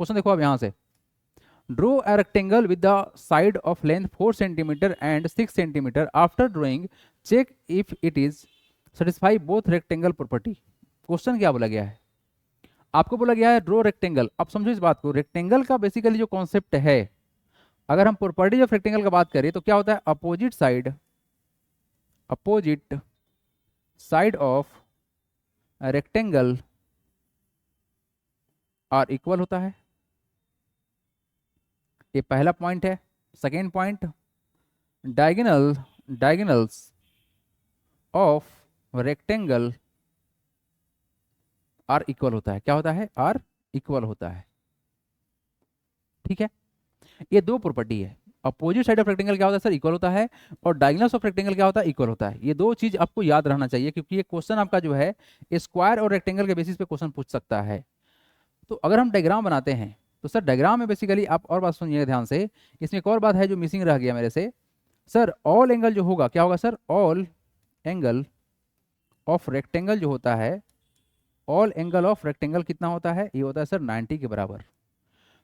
Question देखो अब यहाँ से, draw a rectangle with the side of length 4 centimetre and 6 centimetre, after drawing check if it is satisfy both rectangle property. Question क्या बोला गया है, आपको बोला गया है ड्रो रेक्टेंगल। अब समझो इस बात को, रेक्टेंगल का बेसिकली जो कॉन्सेप्ट है, अगर हम प्रॉपर्टीज ऑफ रेक्टेंगल का बात करें तो क्या होता है, opposite side of rectangle are equal होता है, ये पहला पॉइंट है। Second point, diagonals of rectangle are equal होता है, क्या होता है, आर इक्वल होता है। ठीक है, ये दो प्रॉपर्टी है। अपोजिट साइड ऑफ रेक्टेंगल क्या होता है सर, इक्वल होता है, और डायगोनल्स ऑफ रेक्टेंगल क्या होता है, इक्वल होता है। ये दो चीज आपको याद रहना चाहिए, क्योंकि ये क्वेश्चन आपका जो है स्क्वायर और रेक्टेंगल के बेसिस पे क्वेश्चन पूछ सकता है। तो अगर हम डायग्राम बनाते हैं तो सर डायग्राम में बेसिकली आप और बात सुनिए ध्यान से, इसमें एक और बात है जो मिसिंग रह गया मेरे से। सर ऑल एंगल जो होगा क्या होगा sir, all angle of rectangle जो होता है, ऑल एंगल ऑफ रेक्टेंगल कितना होता है, ये होता है सर 90 के बराबर।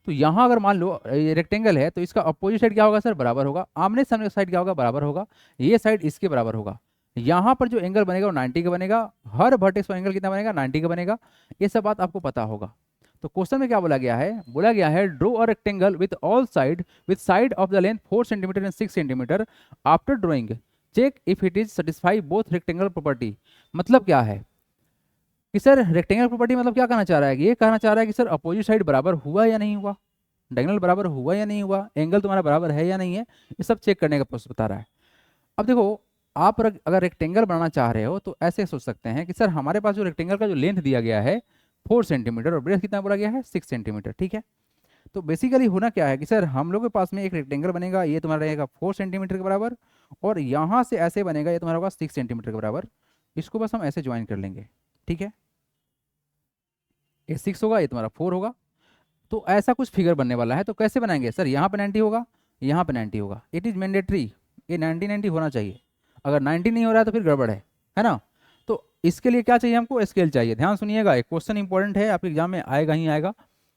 तो यहाँ अगर मान लो ये रेक्टेंगल है तो इसका अपोजिट साइड क्या होगा सर, बराबर होगा। आमने सामने साइड क्या होगा, बराबर होगा। ये साइड इसके बराबर होगा। यहाँ पर जो एंगल बनेगा वो 90 का बनेगा। हर वर्टेक्स पर एंगल कितना बनेगा, 90 का बनेगा। ये सब बात आपको पता होगा। तो क्वेश्चन में क्या बोला गया है, बोला गया है draw a rectangle with all side with side of the length 4 centimetre and 6 centimetre, after drawing check if it is satisfy both rectangle property. मतलब क्या है कि सर रेक्टेंगल प्रॉपर्टी मतलब क्या कहना चाह रहा है, ये कहना चाह रहा है कि सर अपोजिट साइड बराबर हुआ या नहीं हुआ, डायगोनल बराबर हुआ या नहीं हुआ, एंगल तुम्हारा बराबर है या नहीं है, ये सब चेक करने का प्रोसेस बता रहा है। अब देखो, आप अगर रेक्टेंगल बनाना चाह रहे हो तो ऐसे सोच सकते हैं कि सर हमारे पास जो रेक्टेंगल का जो लेंथ दिया गया है 4 सेंटीमीटर और ब्रेथ कितना बोला गया है 6 सेंटीमीटर। ठीक है, तो बेसिकली होना क्या है कि सर हम लोग के पास में एक रेक्टेंगल बनेगा, ये तुम्हारा रहेगा 4 सेंटीमीटर के बराबर, और यहाँ से ऐसे बनेगा, ये तुम्हारा होगा 6 सेंटीमीटर के बराबर। इसको बस हम ऐसे ज्वाइन कर लेंगे। ठीक है, ये 6 होगा, ये तुम्हारा 4 होगा। तो ऐसा कुछ फिगर बनने वाला है। तो कैसे बनाएंगे सर, यहाँ पे 90 होगा, यहाँ पे 90 होगा। इट इज़ मैंडेटरी, ये 90 होना चाहिए। अगर 90 नहीं हो रहा है तो फिर गड़बड़ है ना। तो इसके लिए क्या चाहिए हमको, स्केल चाहिए। ध्यान सुनिएगा, एक क्वेश्चन इंपॉर्टेंट है, आपके एग्जाम में आएगा ही आएगा,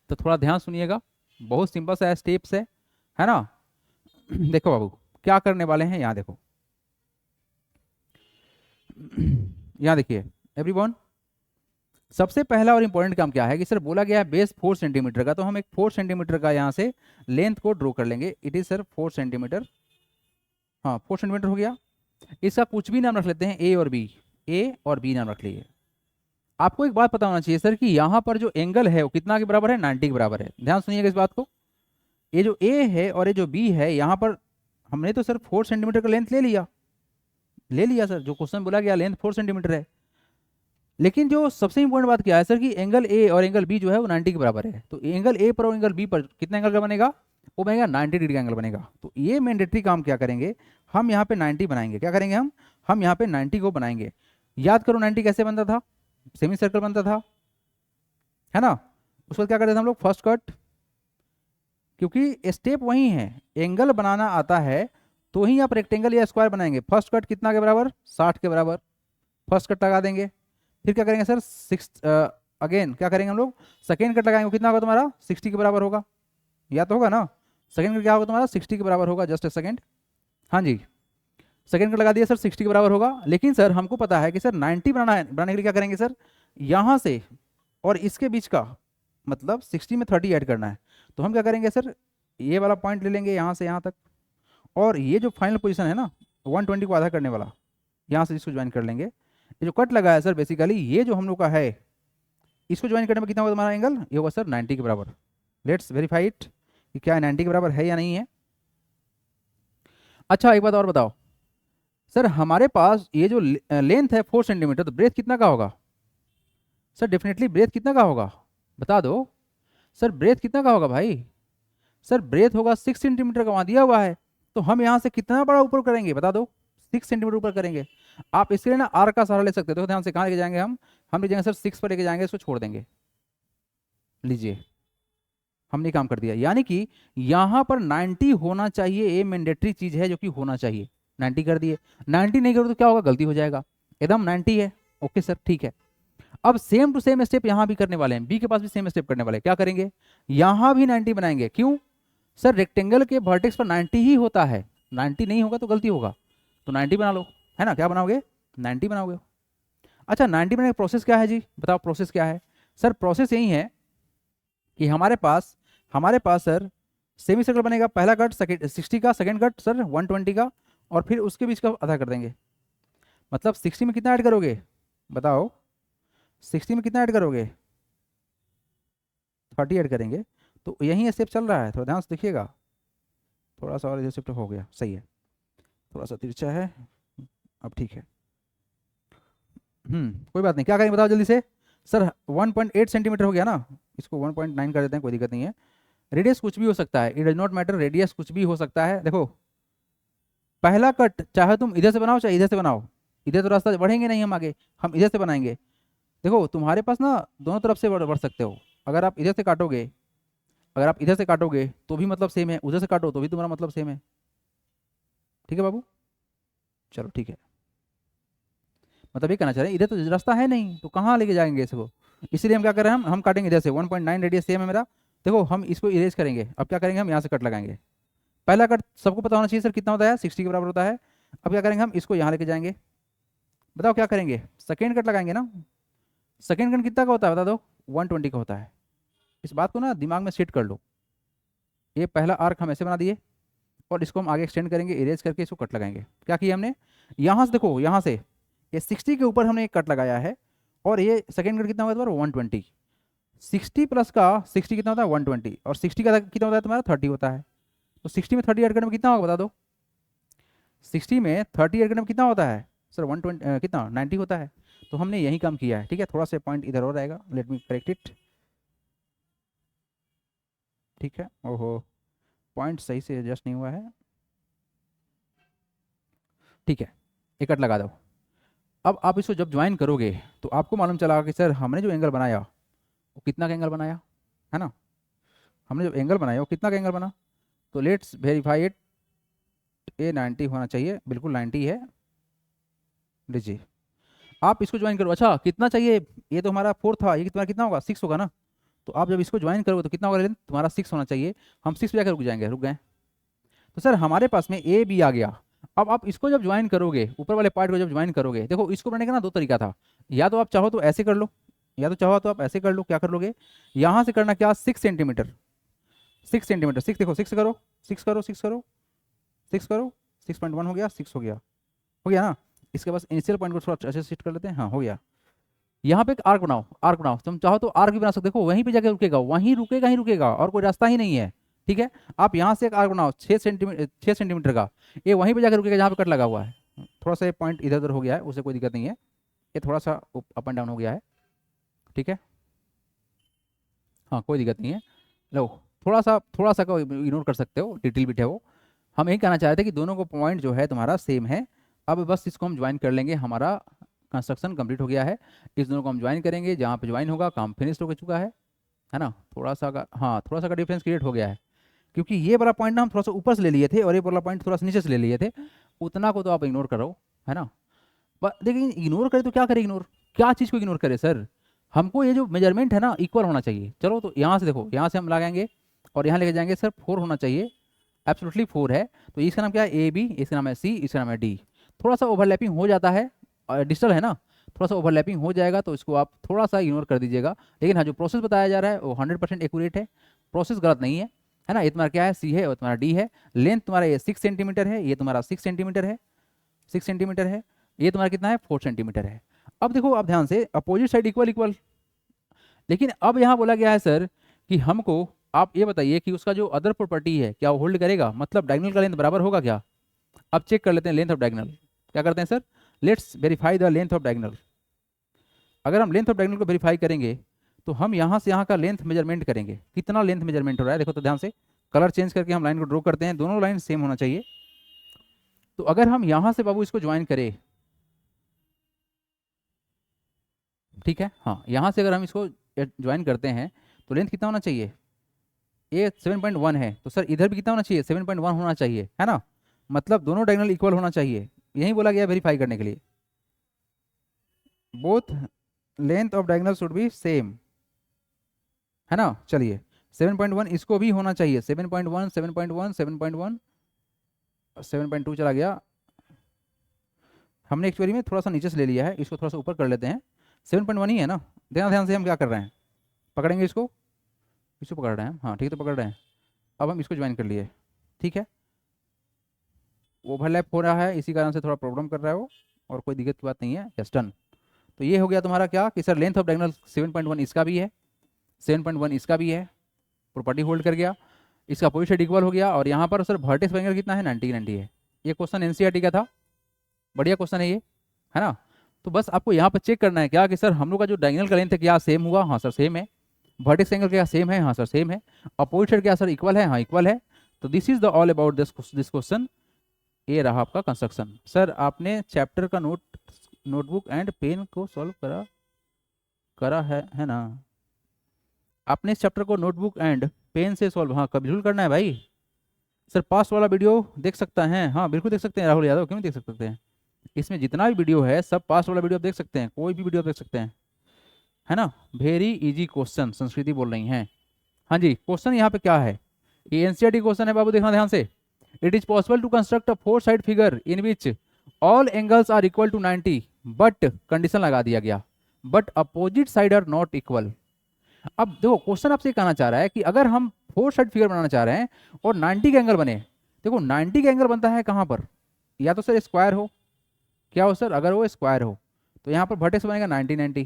तो थोड़ा ध्यान सुनिएगा। बहुत सिंपल सा स्टेप्स है ना। देखो बाबू क्या करने वाले हैं, यहाँ देखो, यहाँ देखिए एवरीवन। सबसे पहला और इंपॉर्टेंट काम क्या है कि सर बोला गया है बेस 4 सेंटीमीटर का, तो हम एक 4 सेंटीमीटर का यहाँ से लेंथ को ड्रॉ कर लेंगे। इट इज सर 4 सेंटीमीटर, हाँ 4 सेंटीमीटर हो गया। इसका कुछ भी नाम रख लेते हैं, ए और बी नाम रख लीजिए। आपको एक बात पता होना चाहिए सर कि यहाँ पर जो एंगल है वो कितना के बराबर है, 90 के बराबर है। ध्यान सुनिएगा इस बात को, ये जो ए है और ये जो बी है, यहाँ पर हमने तो सर 4 सेंटीमीटर का लेंथ ले लिया सर, जो क्वेश्चन बोला गया लेंथ 4 सेंटीमीटर है। लेकिन जो सबसे इंपॉर्टेंट बात क्या है सर कि एंगल ए और एंगल बी जो है वो 90 के बराबर है। तो एंगल ए पर और एंगल बी पर कितना एंगल का बनेगा, वो बनेगा 90 डिग्री का एंगल बनेगा। तो ये मैंडेटरी काम क्या करेंगे, हम यहाँ पे 90 बनाएंगे। क्या करेंगे हम यहाँ पे 90 को बनाएंगे। याद करो 90 कैसे बनता था, सेमी सर्कल बनता था, है ना। उसके बाद क्या करते थे हम लोग, फर्स्ट कट, क्योंकि स्टेप वही है, एंगल बनाना आता है तो ही आप रेक्टेंगल या स्क्वायर बनाएंगे। फर्स्ट कट कितना के बराबर, 60 के बराबर, फर्स्ट कट लगा देंगे। फिर क्या करेंगे सर, 6 अगेन क्या करेंगे हम लोग, सेकेंड कट लगाएंगे। कितना होगा तुम्हारा, 60 के बराबर होगा, या तो होगा ना। सेकेंड कट क्या होगा तुम्हारा, 60 के बराबर होगा। जस्ट ए सेकेंड, हाँ जी, सेकेंड कट लगा दिया सर, 60 के बराबर होगा। लेकिन सर हमको पता है कि सर 90 बनाने के लिए क्या करेंगे सर, यहाँ से और इसके बीच का मतलब 60 में 30 ऐड करना है। तो हम क्या करेंगे सर, ये वाला पॉइंट ले लेंगे यहाँ से यहाँ तक, और ये जो फाइनल पोजीशन है ना 120 को आधा करने वाला, यहाँ से इसको ज्वाइन कर लेंगे। ये जो कट लगा है सर बेसिकली ये जो हम लोग का है, इसको ज्वाइन करने में कितना होगा तुम्हारा एंगल, ये होगा सर 90 के बराबर। लेट्स वेरीफाई इट कि क्या 90 के बराबर है या नहीं है। अच्छा एक बात और बताओ सर, हमारे पास ये जो लेंथ है 4 सेंटीमीटर, तो ब्रेथ कितना का होगा सर, डेफिनेटली ब्रेथ कितना का होगा, बता दो सर, ब्रेथ कितना का होगा भाई। सर ब्रेथ होगा 6 सेंटीमीटर का, वहाँ दिया हुआ है। तो हम यहाँ से कितना बड़ा ऊपर करेंगे बता दो, 6 सेंटीमीटर ऊपर करेंगे। आप इसके लिए ना आर का सहारा ले सकते हो। तो ध्यान से कहाँ लेके जाएंगे हम ले जाएंगे सर 6 पर लेके जाएंगे, इसको छोड़ देंगे। लीजिए हमने काम कर दिया, यानी कि यहाँ पर 90 होना चाहिए, ये मैंडेटरी चीज है जो कि होना चाहिए। 90 कर दिए, 90 नहीं करो तो क्या होगा, गलती हो जाएगा। एकदम 90 है, ओके सर ठीक है। अब सेम टू सेम स्टेप यहाँ भी करने वाले हैं, बी के पास भी सेम स्टेप करने वाले हैं। क्या करेंगे, यहाँ भी 90 बनाएंगे। क्यों सर, रेक्टेंगल के वर्टेक्स पर 90 ही होता है, 90 नहीं होगा तो गलती होगा, तो 90 बना लो, है ना। क्या बनाओगे, 90 बनाओगे। अच्छा 90 बनाने का प्रोसेस क्या है जी, बताओ प्रोसेस क्या है। सर प्रोसेस यही है कि हमारे पास सर सेमी सर्कल बनेगा, पहला कट 60 का, सेकंड कट सर 120 का, और फिर उसके बीच का आधा कर देंगे। मतलब 60 में कितना ऐड करोगे, बताओ 60 में कितना ऐड करोगे, 30 ऐड करेंगे। तो यही स्टेप चल रहा है, थोड़ा ध्यान से देखिएगा, थोड़ा सा और इधर शिफ्ट हो गया, सही है, थोड़ा सा तिरछा है, अब ठीक है। कोई बात नहीं, क्या करेंगे बताओ जल्दी से। सर 1.8 सेंटीमीटर हो गया ना, इसको 1.9 कर देते हैं, कोई दिक्कत नहीं है। रेडियस कुछ भी हो सकता है, it does not matter, radius कुछ भी हो सकता है। देखो पहला कट चाहे तुम इधर से बनाओ चाहे इधर से बनाओ, इधर तो रास्ता बढ़ेंगे नहीं हम आगे, हम इधर से बनाएंगे। देखो तुम्हारे पास ना दोनों तरफ से बढ़ सकते हो। अगर आप इधर से काटोगे, अगर आप इधर से काटोगे तो भी मतलब सेम है, उधर से काटो तो भी तुम्हारा मतलब सेम है। ठीक है बाबू, चलो ठीक है। मतलब ये कहना चाह रहे हैं इधर तो रास्ता है नहीं, तो कहाँ लेके जाएंगे इसको, इसलिए हम क्या कर रहे हैं, हम काटेंगे इधर से। 1.9 रेडियस सेम है मेरा। देखो हम इसको इरेज करेंगे, अब क्या करेंगे, हम यहाँ से कट लगाएंगे। पहला कट सबको पता होना चाहिए सर कितना होता है, 60 के बराबर होता है। अब क्या करेंगे, हम इसको यहाँ लेके जाएंगे। बताओ क्या करेंगे, सेकेंड कट लगाएंगे ना। सेकेंड कट कितना का होता है बता दो, 120 का होता है। इस बात को ना दिमाग में सेट कर लो। ये पहला आर्क हम ऐसे बना दिए, और इसको हम आगे एक्सटेंड करेंगे, इरेज करके इसको कट लगाएंगे। क्या किया हमने, यहाँ से देखो, यहाँ से ये 60 के ऊपर हमने एक कट लगाया है, और ये सेकेंड कट कितना होगा तुम्हारा 120। 60 प्लस का 60 कितना होता है 120, और 60 का कितना होता है तुम्हारा 30 होता है। तो 60 में 30 ऐड करने में कितना होगा बता दो, 60 में 30 ऐड करने में कितना होता है सर 120 कितना 90 होता है। तो हमने यही काम किया है। ठीक है, थोड़ा सा पॉइंट इधर और आएगा, लेट मी करेक्ट इट। ठीक है, ओहो पॉइंट सही से एडजस्ट नहीं हुआ है। ठीक है, एक कट लगा दो। अब आप इसको जब ज्वाइन करोगे तो आपको मालूम चला कि सर हमने जो एंगल बनाया वो कितना का एंगल बनाया, है ना। हमने जो एंगल बनाया वो कितना का एंगल बना। तो लेट्स वेरीफाई इट। ए 90 होना चाहिए, बिल्कुल 90 है। लीजिए आप इसको ज्वाइन करो। अच्छा कितना चाहिए, ये तो हमारा 4 था, ये तुम्हारा कितना होगा 6 होगा ना। तो आप जब इसको ज्वाइन करोगे तो कितना होगा, तुम्हारा 6 होना चाहिए। हम 6 पे जाकर रुक जाएंगे, रुक गए। तो सर हमारे पास में ए बी आ गया। अब आप इसको जब ज्वाइन करोगे, ऊपर वाले पार्ट को जब ज्वाइन करोगे, देखो इसको बनाने का ना दो तरीका था। या तो आप चाहो तो ऐसे कर लो, या तो चाहो तो आप ऐसे कर लो। क्या कर लोगे, यहाँ से करना क्या 6 सेंटीमीटर, 6 सेंटीमीटर, 6 देखो 6 करो, 6 करो, 6 करो, 6 करो, 6.1 हो गया, 6 हो गया ना। इसके पास इनिशियल पॉइंट को थोड़ा अच्छे से सेट कर लेते हैं। हाँ हो गया। यहाँ पे एक आर्क बनाओ, आर्क बनाओ, तुम चाहो तो आर्क भी बना सकते। देखो वहीं पे जाके रुकेगा, वहीं रुकेगा ही रुकेगा, और कोई रास्ता ही नहीं है। ठीक है, आप यहाँ से एक आर्क बनाओ 6 सेंटीमीटर का, ये वहीं पे जाकर रुकेगा जहाँ पे कट लगा हुआ है। थोड़ा सा ये पॉइंट इधर उधर हो गया है, उससे कोई दिक्कत नहीं है, ये थोड़ा सा अप एंड डाउन हो गया है। ठीक है, हाँ कोई दिक्कत नहीं है। लो थोड़ा सा को इग्नोर कर सकते हो, डिटेल बिट है वो। हम यही कहना चाह रहे थे कि दोनों को पॉइंट जो है तुम्हारा सेम है। अब बस इसको हम ज्वाइन कर लेंगे, हमारा कंस्ट्रक्शन कंप्लीट हो गया है। इस दोनों को हम ज्वाइन करेंगे, जहाँ पे ज्वाइन होगा काम फिनिश हो चुका है ना। थोड़ा सा का, हाँ थोड़ा सा का डिफरेंस क्रिएट हो गया है, क्योंकि ये वाला पॉइंट ना हम थोड़ा सा ऊपर से ले लिए थे, और ये वाला पॉइंट थोड़ा सा नीचे से ले लिए थे। उतना को तो आप इग्नोर करो, है ना। लेकिन इग्नोर करे तो क्या करे, इग्नोर क्या चीज़ को इग्नोर करे सर, हमको ये जो मेजरमेंट है ना इक्वल होना चाहिए। चलो तो यहाँ से देखो, यहाँ से हम लगाएंगे और यहाँ लेके जाएंगे, सर 4 होना चाहिए, एब्सोल्युटली 4 है। तो इसका नाम क्या है, ए बी, इसका नाम है सी, इसका नाम है डी। थोड़ा सा ओवरलैपिंग हो जाता है, डिजिटल है ना, थोड़ा सा ओवरलैपिंग हो जाएगा, तो इसको आप थोड़ा सा इग्नोर कर दीजिएगा। लेकिन हाँ जो प्रोसेस बताया जा रहा है वो 100% एक्यूरेट है, प्रोसेस गलत नहीं है ना। ये तुम्हारा क्या है, सी है और तुम्हारा डी है। लेंथ तुम्हारा ये 6 सेंटीमीटर है, ये तुम्हारा 6 सेंटीमीटर है, 6 सेंटीमीटर है। ये तुम्हारा कितना है 4 सेंटीमीटर है। अब देखो आप ध्यान से, अपोजिट साइड इक्वल इक्वल। लेकिन अब यहाँ बोला गया है सर कि हमको आप ये बताइए कि उसका जो अदर प्रॉपर्टी है क्या वो होल्ड करेगा, मतलब डायगोनल का लेंथ बराबर होगा क्या। अब चेक कर लेते हैं लेंथ ऑफ डायगोनल। क्या करते हैं sir, let's verify the length of diagonal. अगर हम लेंथ ऑफ डायगोनल को वेरीफाई करेंगे तो हम यहाँ से यहाँ का लेंथ मेजरमेंट करेंगे, कितना लेंथ मेजरमेंट हो रहा है। देखो तो ध्यान से, कलर चेंज करके हम लाइन को ड्रॉ करते हैं, दोनों लाइन सेम होना चाहिए। तो अगर हम यहाँ से बाबू इसको ज्वाइन करें, ठीक है, हाँ यहाँ से अगर हम इसको ज्वाइन करते हैं तो लेंथ कितना होना चाहिए, ये 7.1 है, तो सर इधर भी कितना होना चाहिए 7.1 होना चाहिए, है ना। मतलब दोनों डायगोनल इक्वल होना चाहिए, यही बोला गया वेरीफाई करने के लिए। Both length of diagonal should be same, है ना। चलिए 7.1 इसको भी होना चाहिए, 7.1 7.1 7.1 7.2 चला गया, हमने एक्चुअली में थोड़ा सा नीचे से ले लिया है, इसको थोड़ा सा ऊपर कर लेते हैं। 7.1 ही है ना, ध्यान ध्यान से हम क्या कर रहे हैं, पकड़ेंगे इसको, इसको पकड़ रहे हैं, हाँ ठीक है तो पकड़ रहे हैं। अब हम इसको ज्वाइन कर लिए, ठीक है, ओवरलैप हो रहा है इसी कारण से थोड़ा प्रॉब्लम कर रहा है वो, और कोई दिक्कत की बात नहीं है, जस्ट डन। तो ये हो गया तुम्हारा क्या कि सर लेंथ ऑफ डायगोनल 7.1 इसका भी है, 7.1 इसका भी है, प्रॉपर्टी होल्ड कर गया, इसका अपोजिट इक्वल हो गया, और यहाँ पर सर वर्टेक्स एंगल कितना है, 90 90 है। ये क्वेश्चन एनसीईआरटी का था, बढ़िया क्वेश्चन है ये, है ना। तो बस आपको यहाँ पर चेक करना है क्या कि सर हम लोग का जो डायगोनल का लेंथ है क्या सेम हुआ, हाँ सर सेम है, वर्टेक्स एंगल क्या सेम है, हाँ सर सेम है, अपोजिट क्या सर इक्वल है, हाँ इक्वल है। तो this is the all about this question. ये रहा आपका कंस्ट्रक्शन। सर आपने चैप्टर का नोटबुक एंड पेन को सॉल्व करा करा है ना, आपने इस चैप्टर को नोटबुक एंड पेन से सॉल्व, हाँ कब बिल्कुल करना है भाई। सर पास्ट वाला वीडियो देख सकता है, हाँ बिल्कुल देख सकते हैं राहुल यादव, क्यों नहीं देख सकते हैं, इसमें जितना भी वीडियो है सब पास्ट वाला वीडियो आप देख सकते हैं, कोई भी वीडियो आप देख सकते हैं, है ना। वेरी इजी क्वेश्चन, संस्कृति बोल रही हैं। हाँ जी, क्वेश्चन यहाँ पे क्या है, ये एनसीईआरटी क्वेश्चन है बाबू, देखना ध्यान से। It is possible to construct a 4 side figure in which all angles are equal to 90 but, condition लगा दिया गया, but opposite side are not equal. अब देखो क्वेश्चन आपसे कहना चाह रहा है कि अगर हम 4 साइड फिगर बनाना चाह रहे हैं और 90 का एंगल बने, देखो 90 का एंगल बनता है कहाँ पर, या तो सर स्क्वायर हो, क्या हो सर, अगर वो स्क्वायर हो तो यहाँ पर वर्टेक्स बनेगा 90 90,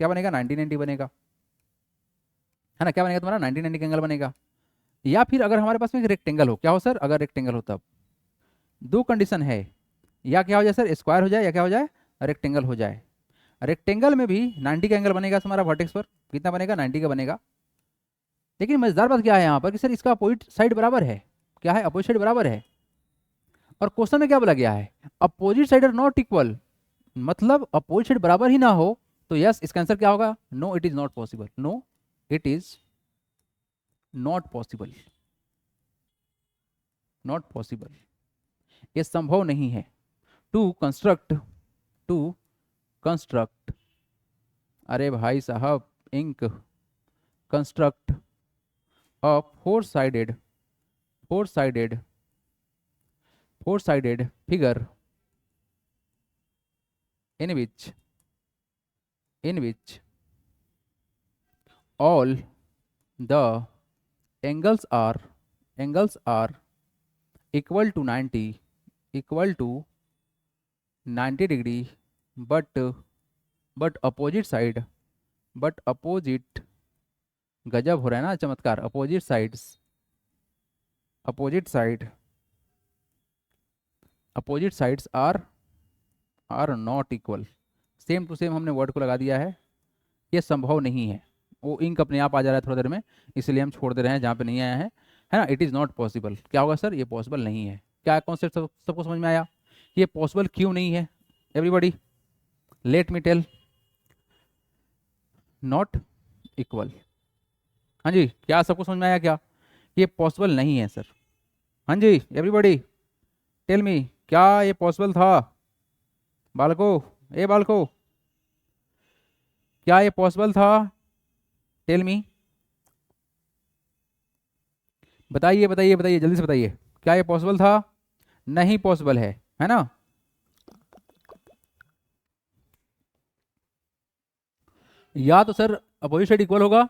क्या बनेगा 90 90 बनेगा, है ना, क्या बनेगा तुम्हारा 90 90 का एंगल बनेगा। या फिर अगर हमारे पास में एक रेक्टेंगल हो, क्या हो सर, अगर रेक्टेंगल हो तब दो कंडीशन है, या क्या हो जाए सर स्क्वायर हो जाए, या क्या हो जाए रेक्टेंगल हो जाए। रेक्टेंगल में भी 90 का एंगल बनेगा तुम्हारा वर्टेक्स पर, कितना बनेगा 90 का बनेगा। लेकिन मजेदार बात क्या है यहाँ पर कि सर इसका अपोजिट साइड बराबर है, क्या है अपोजिट साइड बराबर है, और क्वेश्चन में क्या बोला गया है opposite side are not equal, मतलब अपोजिट साइड बराबर ही ना हो तो यस इसका आंसर क्या होगा, no it is not possible, no it is not possible, not possible, ये संभव नहीं है। टू कंस्ट्रक्ट, टू कंस्ट्रक्ट, अरे भाई साहब इंक, construct a four sided figure in which all the angles are equal to 90 degree, but opposite side, गजब हो रहा है ना चमत्कार, opposite sides are not equal, same to same हमने वर्ड को लगा दिया है, ये संभव नहीं है। वो इंक अपने आप आ जा रहा है थोड़ा देर में, इसलिए हम छोड़ दे रहे हैं जहाँ पे नहीं आया है ना। इट इज़ नॉट पॉसिबल, क्या होगा सर, ये पॉसिबल नहीं है। क्या कॉन्सेप्ट सबको समझ में आया, ये पॉसिबल क्यों नहीं है, everybody let me tell, not equal. हाँ जी, क्या सबको समझ में आया क्या, ये पॉसिबल नहीं है सर। हाँ जी एवरीबॉडी टेल मी, क्या ये पॉसिबल था बालको, ए बालको, क्या ये पॉसिबल था, टेल मी, बताइए बताइए बताइए जल्दी से बताइए, क्या ये पॉसिबल था, नहीं पॉसिबल है ना। या तो सर अपोजिट साइड इक्वल होगा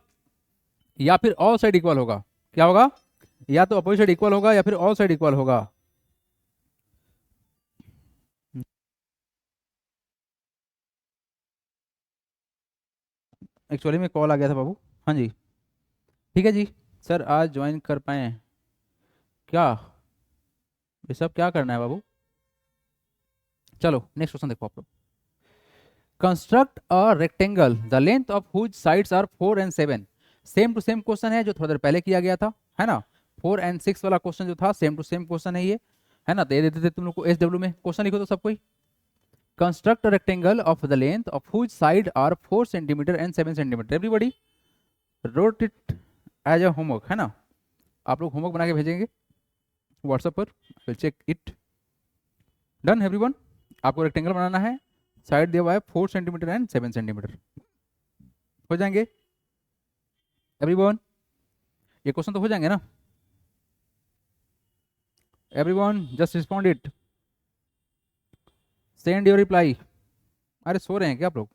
या फिर ऑल साइड इक्वल होगा, क्या होगा, या तो अपोजिट साइड इक्वल होगा या फिर ऑल साइड इक्वल होगा। एक्चुअली में कॉल आ गया था बाबू, हाँ जी ठीक है जी। सर आज ज्वाइन कर पाए क्या, ये सब क्या करना है बाबू। चलो नेक्स्ट क्वेश्चन देखो आप लोग, construct a rectangle the length of whose sides are 4 and 7, same to same question है जो थोड़ा देर पहले किया गया था, है ना। 4 and 6 वाला क्वेश्चन जो था सेम टू सेम क्वेश्चन है ये, है ना। दे देते थे तुम लोग को SW में, क्वेश्चन लिखो तो सब कोई, construct a rectangle of the length of whose side are 4 centimetre and 7 centimetre, everybody wrote it as a homework, है ना। आप लोग होमवर्क बना के भेजेंगे व्हाट्सएप पर, will check it, done everyone. आपको रेक्टेंगल बनाना है, साइड दिया हुआ है 4 सेंटीमीटर एंड 7 सेंटीमीटर, हो जाएंगे एवरीवन? ये क्वेश्चन तो हो जाएंगे ना? Everyone just respond it, send your reply. अरे सो रहे हैं क्या आप लोग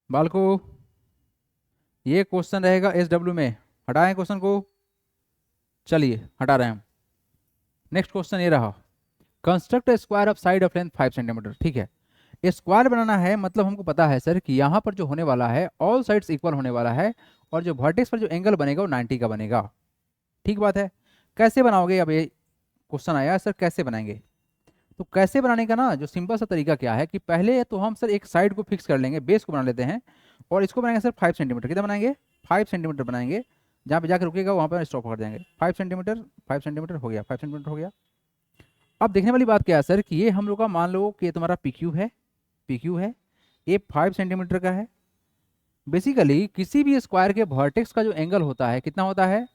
बालको? ये क्वेश्चन रहेगा SW में, हटाएं क्वेश्चन को, चलिए हटा रहे हैं हम। नेक्स्ट क्वेश्चन ये रहा, construct square of side of length 5 centimetre. ठीक है, स्क्वायर बनाना है, मतलब हमको पता है सर कि यहाँ पर जो होने वाला है ऑल साइड्स इक्वल होने वाला है, और जो वर्टेक्स पर जो एंगल बनेगा वो 90 का बनेगा। ठीक बात है, कैसे बनाओगे? अब ये क्वेश्चन आया सर कैसे बनाएंगे, तो कैसे बनाने का ना जो सिंपल सा तरीका क्या है कि पहले तो हम सर एक साइड को फिक्स कर लेंगे, बेस को बना लेते हैं, और इसको बनाएंगे सर 5 सेंटीमीटर। कितना बनाएंगे? 5 सेंटीमीटर बनाएंगे, जहाँ पे जाकर रुकेगा वहाँ पर स्टॉप कर जाएंगे। 5 सेंटीमीटर, 5 सेंटीमीटर हो गया, 5 सेंटीमीटर हो गया। अब देखने वाली बात क्या है सर कि ये हम लोग का मान लो कि ये तुम्हारा PQ है, PQ है, ये 5 सेंटीमीटर का है। बेसिकली किसी भी स्क्वायर के वर्टेक्स का जो एंगल होता है कितना होता है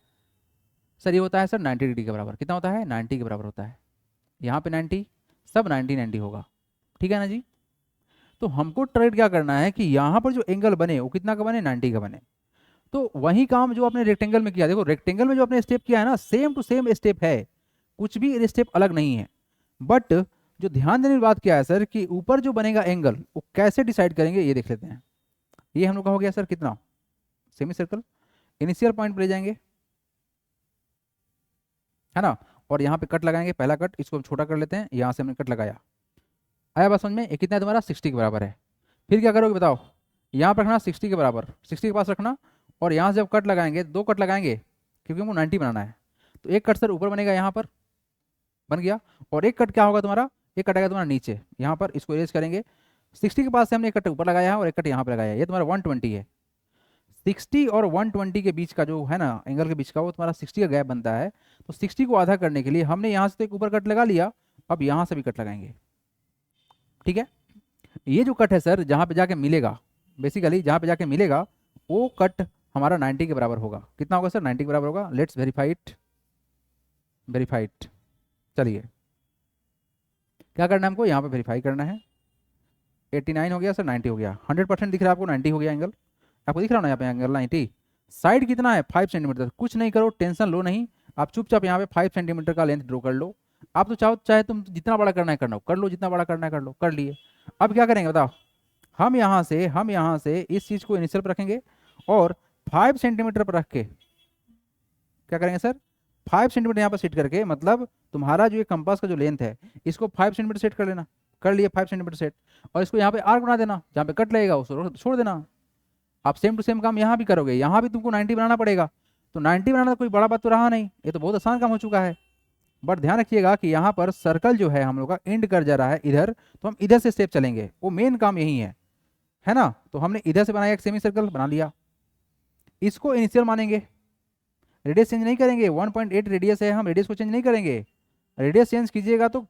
सर? ये होता है सर 90 डिग्री के बराबर। कितना होता है? 90 के बराबर होता है। यहाँ पे 90, सब 90 होगा। ठीक है ना जी? तो हमको ट्रेड क्या करना है कि यहाँ पर जो एंगल बने वो कितना का बने? 90 का बने। तो वही काम जो आपने रेक्टेंगल में किया, देखो रेक्टेंगल में जो आपने स्टेप किया है ना, सेम टू सेम स्टेप है, कुछ भी स्टेप अलग नहीं है। बट जो ध्यान देने की बात क्या है सर कि ऊपर जो बनेगा एंगल वो कैसे डिसाइड करेंगे ये देख लेते हैं। ये हम लोग का हो गया सर कितना? Semi circle. इनिशियल पॉइंट पर ले जाएंगे, है ना, और यहाँ पे कट लगाएंगे, पहला कट, इसको हम छोटा कर लेते हैं, यहाँ से हमने कट लगाया। आया बात समझ में? ये कितना है तुम्हारा? 60 के बराबर है। फिर क्या करोगे बताओ? यहाँ पर रखना 60 के बराबर, 60 के पास रखना, और यहाँ से जब कट लगाएंगे, दो कट लगाएंगे क्योंकि हमको 90 बनाना है, तो एक कट सर ऊपर बनेगा, यहाँ पर बन गया, और एक कट क्या होगा तुम्हारा? एक कट आएगा तुम्हारा नीचे, यहाँ पर, इसको इरेज करेंगे। 60 के पास से हमने एक कट ऊपर लगाया है और एक कट यहाँ पर लगाया है, ये तुम्हारा 120 है। 60 और 120 के बीच का जो है ना एंगल के बीच का, वो तुम्हारा 60 का गैप बनता है। तो 60 को आधा करने के लिए हमने यहाँ से तो एक ऊपर कट लगा लिया, अब यहाँ से भी कट लगाएंगे। ठीक है, ये जो कट है सर जहाँ पे जाके मिलेगा, बेसिकली जहाँ पे जाके मिलेगा वो कट हमारा 90 के बराबर होगा। कितना होगा सर? 90 के बराबर होगा। Let's verify it, verified. चलिए क्या करना है हमको? यहाँ पे वेरीफाई करना है। 89 हो गया सर, 90 हो गया, 100% दिख रहा है आपको? 90 हो गया एंगल, आपको दिख रहा है ना यहाँ पे एंगल 90। साइड कितना है? 5 सेंटीमीटर। कुछ नहीं करो, टेंशन लो नहीं, आप चुपचाप यहाँ पे 5 सेंटीमीटर का लेंथ ड्रॉ कर लो। आप तो चाहो चाहे तुम जितना बड़ा करना है करना कर लो, जितना बड़ा करना है कर लो, कर लिए। अब क्या करेंगे बताओ? हम यहाँ से इस चीज़ को इनिशियल पर रखेंगे, और 5 सेंटीमीटर पर रख के क्या करेंगे सर? 5 सेंटीमीटर यहाँ पर सेट करके, मतलब तुम्हारा जो ये कंपास का जो लेंथ है इसको 5 सेंटीमीटर सेट कर लेना। कर लिए 5 सेंटीमीटर सेट, और इसको यहाँ पे आर्क बना देना, जहाँ पे कट लगेगा उसको छोड़ देना। आप सेम टू सेम काम यहाँ भी करोगे, यहाँ भी तुमको 90 बनाना पड़ेगा। तो 90 बनाना कोई बड़ा बात तो रहा नहीं, ये तो बहुत आसान काम हो चुका है। बट ध्यान रखिएगा कि यहाँ पर सर्कल जो है हम लोग का एंड कर जा रहा है इधर, तो हम इधर से स्टेप चलेंगे, वो मेन काम यही है ना। तो हमने इधर से बनाया, एक सेमी सर्कल बना लिया, इसको इनिशियल मानेंगे, रेडियस चेंज नहीं करेंगे। 1.8 रेडियस है, हम रेडियस को चेंज नहीं करेंगे। रेडियस चेंज कीजिएगा तो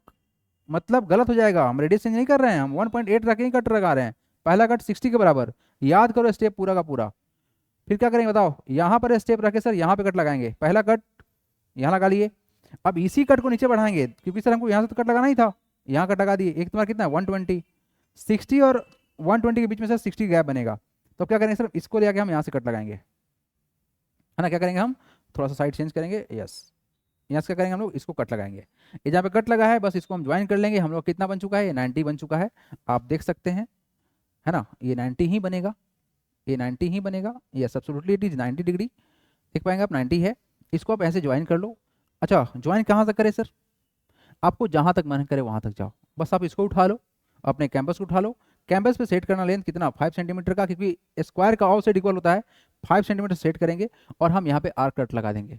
मतलब गलत हो जाएगा, हम रेडियस चेंज नहीं कर रहे हैं, हम 1.8 रख के कट लगा रहे हैं। पहला कट 60 के बराबर, याद करो स्टेप पूरा का पूरा। फिर क्या करेंगे बताओ? यहाँ पर स्टेप रखे सर, यहाँ पे कट लगाएंगे, पहला कट यहाँ लगा लिए। अब इसी कट को नीचे बढ़ाएंगे, क्योंकि सर हमको यहाँ से तो कट लगाना ही था, यहाँ कट लगा दिए। एक तुम्हारा कितना है? 120। 60 और 120 के बीच में सर 60 गैप बनेगा, तो क्या करेंगे सर? इसको ले आके हम यहाँ से कट लगाएंगे, है ना। क्या करेंगे हम? थोड़ा सा साइड चेंज करेंगे, यस। यहाँ से क्या करेंगे हम लोग? इसको कट लगाएंगे। ये जहाँ पे कट लगा है बस इसको हम ज्वाइन कर लेंगे। हम लोग कितना बन चुका है? ये 90 बन चुका है, आप देख सकते हैं, है ना। ये 90 ही बनेगा, ये 90 ही बनेगा, yes absolutely it is 90 degree. देख पाएंगे आप 90 है। इसको आप ऐसे ज्वाइन कर लो। अच्छा ज्वाइन कहाँ तक करें सर? आपको जहाँ तक मन करे वहाँ तक जाओ, बस आप इसको उठा लो, अपने कैंपस को उठा लो। कैंपस पे सेट करना लेंथ कितना? 5 सेंटीमीटर का, क्योंकि स्क्वायर का ऑल साइड इक्वल होता है। 5 सेंटीमीटर सेट करेंगे और हम यहाँ पे आर्क कट लगा देंगे।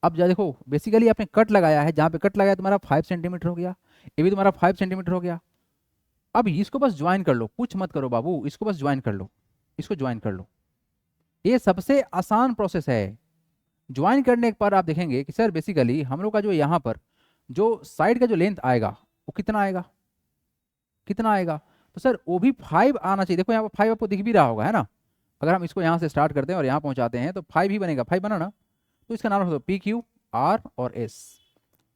अब जा देखो, बेसिकली आपने कट लगाया है, जहाँ पे कट लगाया तुम्हारा 5 सेंटीमीटर हो गया, ये भी तुम्हारा 5 सेंटीमीटर हो गया। अब इसको बस ज्वाइन कर लो, कुछ मत करो बाबू, इसको बस ज्वाइन कर लो, इसको ज्वाइन कर लो। ये सबसे आसान प्रोसेस है। ज्वाइन करने के बाद आप देखेंगे कि सर बेसिकली हम लोग का जो यहाँ पर जो साइड का जो लेंथ आएगा वो कितना आएगा? कितना आएगा? तो सर वो भी 5 आना चाहिए। देखो यहाँ पर 5 आपको दिख भी रहा होगा, है ना। अगर हम इसको यहाँ से स्टार्ट करते हैं और यहाँ पहुँचाते हैं तो 5 ही बनेगा, 5 बना ना। तो इसका नाम रख दो PQ R और S।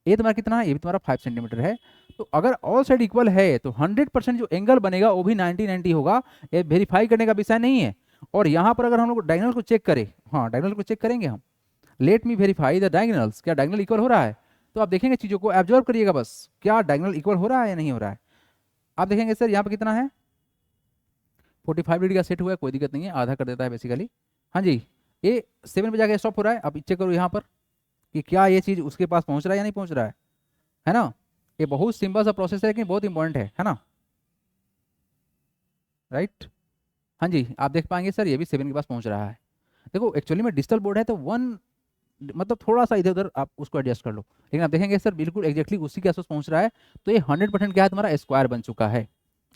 ये तुम्हारा कितना है, ये भी तुम्हारा 5 सेंटीमीटर है। तो अगर ऑल साइड इक्वल है तो 100% जो एंगल बनेगा वो भी 90-90 होगा, ये वेरीफाई करने का विषय नहीं है। और यहाँ पर अगर हम लोग डायगोनल को चेक करें, हाँ डायगोनल को चेक करेंगे हम, let me verify the diagonals, क्या डायगोनल इक्वल हो रहा है। तो आप देखेंगे चीज़ों को ऑब्जर्व करिएगा बस, क्या डायगोनल इक्वल हो रहा है या नहीं हो रहा है। आप देखेंगे सर यहाँ पर कितना है, 45 डिग्री का सेट हुआ है, कोई दिक्कत नहीं है, आधा कर देता है बेसिकली। हाँ जी, ये 7 पे जाके स्टॉप हो रहा है। अब चेक करो यहाँ पर कि क्या ये चीज़ उसके पास पहुँच रहा है या नहीं पहुँच रहा है ना। ये बहुत सिंपल सा प्रोसेस है लेकिन बहुत इंपॉर्टेंट है ना, राइट। हाँ जी, आप देख पाएंगे सर ये भी 7 के पास पहुँच रहा है। देखो एक्चुअली में डिजिटल बोर्ड है तो 1 मतलब थोड़ा सा इधर उधर आप उसको एडजस्ट कर लो, लेकिन आप देखेंगे सर बिल्कुल एग्जैक्टली उसी के आसपास पहुँच रहा है। तो ये 100% क्या है, तुम्हारा स्क्वायर बन चुका है।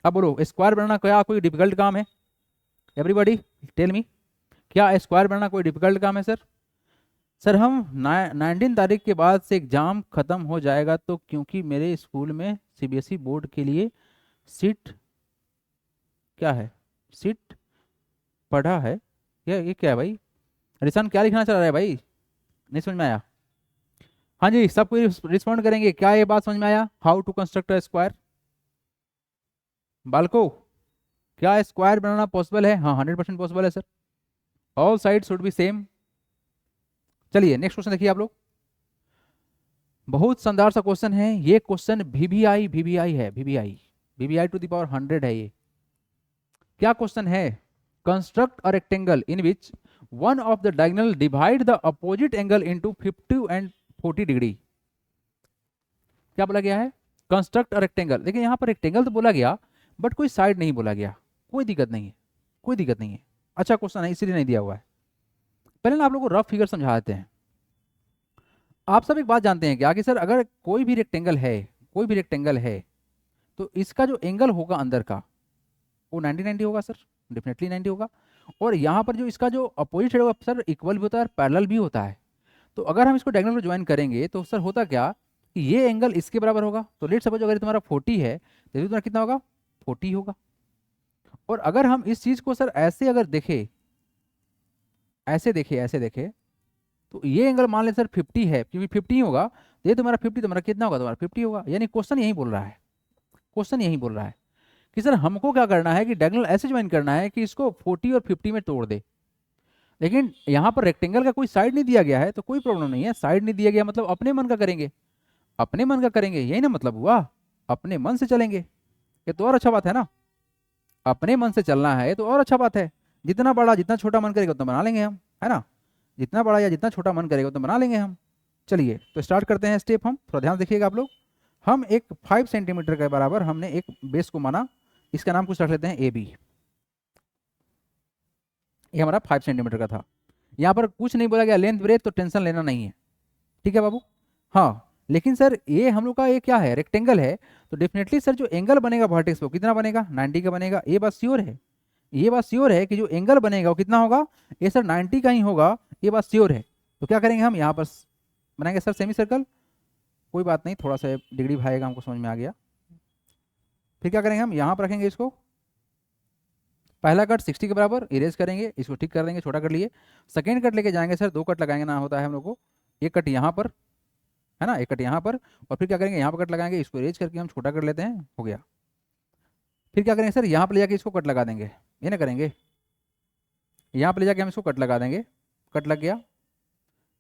अब बोलो स्क्वायर बनाना क्या कोई डिफिकल्ट काम है, एवरीबॉडी टेल मी, क्या स्क्वायर बनाना कोई डिफिकल्ट काम है सर। सर हम 19 तारीख के बाद से एग्ज़ाम ख़त्म हो जाएगा तो क्योंकि मेरे स्कूल में सीबीएसई बोर्ड के लिए सीट क्या है, सीट पढ़ा है, ये क्या है भाई, रिसान क्या लिखना चाह रहा है भाई, नहीं समझ में आया। हाँ जी सब कोई रिस्पॉन्ड करेंगे, क्या ये बात समझ में आया, how to construct a square. बालको क्या स्क्वायर बनाना पॉसिबल है, हाँ 100% पॉसिबल है sir, all side should be same. चलिए नेक्स्ट क्वेश्चन देखिए आप लोग, बहुत शानदार सा क्वेश्चन है ये, क्वेश्चन वीवीआई है, वीवीआई टू द पावर 100 है ये। क्या क्वेश्चन है, construct a rectangle in which one of the diagonal divide the opposite angle into 50 and 40 degree. क्या बोला गया है, कंस्ट्रक्ट अ रेक्टेंगल, लेकिन यहाँ पर रेक्टेंगल तो बोला गया बट कोई साइड नहीं बोला गया, कोई दिक्कत नहीं है, कोई दिक्कत नहीं है, अच्छा क्वेश्चन है इसीलिए नहीं दिया हुआ है। पहले ना आप लोगों को रफ फिगर समझा देते हैं। आप सब एक बात जानते हैं क्या कि सर अगर कोई भी रेक्टेंगल है, कोई भी रेक्टेंगल है तो इसका जो एंगल होगा अंदर का वो 90-90 होगा सर, डेफिनेटली 90 होगा। और यहाँ पर जो इसका जो अपोजिट साइड होगा सर इक्वल भी होता है और पैरेलल भी होता है। तो अगर हम इसको डायगोनल को ज्वाइन करेंगे तो सर होता क्या कि ये एंगल इसके बराबर होगा। तो लेट सपोज अगर तुम्हारा 40 है तो ये तुम्हारा कितना होगा, 40 होगा। और अगर हम इस चीज़ को सर ऐसे अगर देखें, ऐसे देखें तो ये एंगल मान ले सर 50 है, क्योंकि 50 ही होगा तो ये तुम्हारा 50, तुम्हारा कितना होगा, तुम्हारा 50 होगा। यानी क्वेश्चन यही बोल रहा है, क्वेश्चन यही बोल रहा है कि सर हमको क्या करना है कि डायगोनल ऐसे ज्वाइन करना है कि इसको 40 और 50 में तोड़ दे। लेकिन यहाँ पर रेक्टेंगल का कोई साइड नहीं दिया गया है तो कोई प्रॉब्लम नहीं है, साइड नहीं दिया गया मतलब अपने मन का करेंगे, अपने मन का करेंगे, यही ना मतलब हुआ, अपने मन से चलेंगे, ये तो और अच्छा बात है ना। अपने मन से चलना है तो और अच्छा बात है, जितना बड़ा जितना छोटा मन करेगा उतना बना लेंगे हम, है ना, जितना बड़ा या जितना छोटा मन करेगा उतना बना लेंगे हम। चलिए तो स्टार्ट करते हैं स्टेप, हम थोड़ा ध्यान देखिएगा आप लोग। हम एक 5 सेंटीमीटर के बराबर हमने एक बेस को माना, इसका नाम कुछ रख लेते हैं ए बी। ये हमारा 5 सेंटीमीटर का था, यहाँ पर कुछ नहीं बोला गया लेंथ ब्रेथ, तो टेंशन लेना नहीं है, ठीक है बाबू। हाँ लेकिन सर ये हम लोग का ये क्या है, रेक्टेंगल है, तो डेफिनेटली सर जो एंगल बनेगा वर्टेक्स पे वो कितना बनेगा, 90 का बनेगा, ये बात श्योर है, ये बात श्योर है कि जो एंगल बनेगा वो कितना होगा, ये सर 90 का ही होगा, ये बात श्योर है। तो क्या करेंगे हम यहाँ पर बनाएंगे सर सेमी सर्कल, कोई बात नहीं थोड़ा सा डिग्री भागेगा, हमको समझ में आ गया। फिर क्या करेंगे हम यहाँ पर रखेंगे इसको, पहला कट 60 के बराबर इरेज करेंगे, इसको ठीक कर देंगे, छोटा कर लिए। सेकेंड कट लेके जाएंगे सर, 2 कट लगाएंगे ना होता है हम लोग को, एक कट यहाँ पर है ना, एक कट यहाँ पर, और फिर क्या करेंगे यहाँ पर कट लगाएंगे, इसको इरेज करके हम छोटा कर लेते हैं, हो गया। फिर क्या करेंगे सर यहाँ पर ले जाके इसको कट लगा देंगे, ये ना करेंगे, यहाँ पर ले जाके हम इसको कट लगा देंगे, कट लग गया,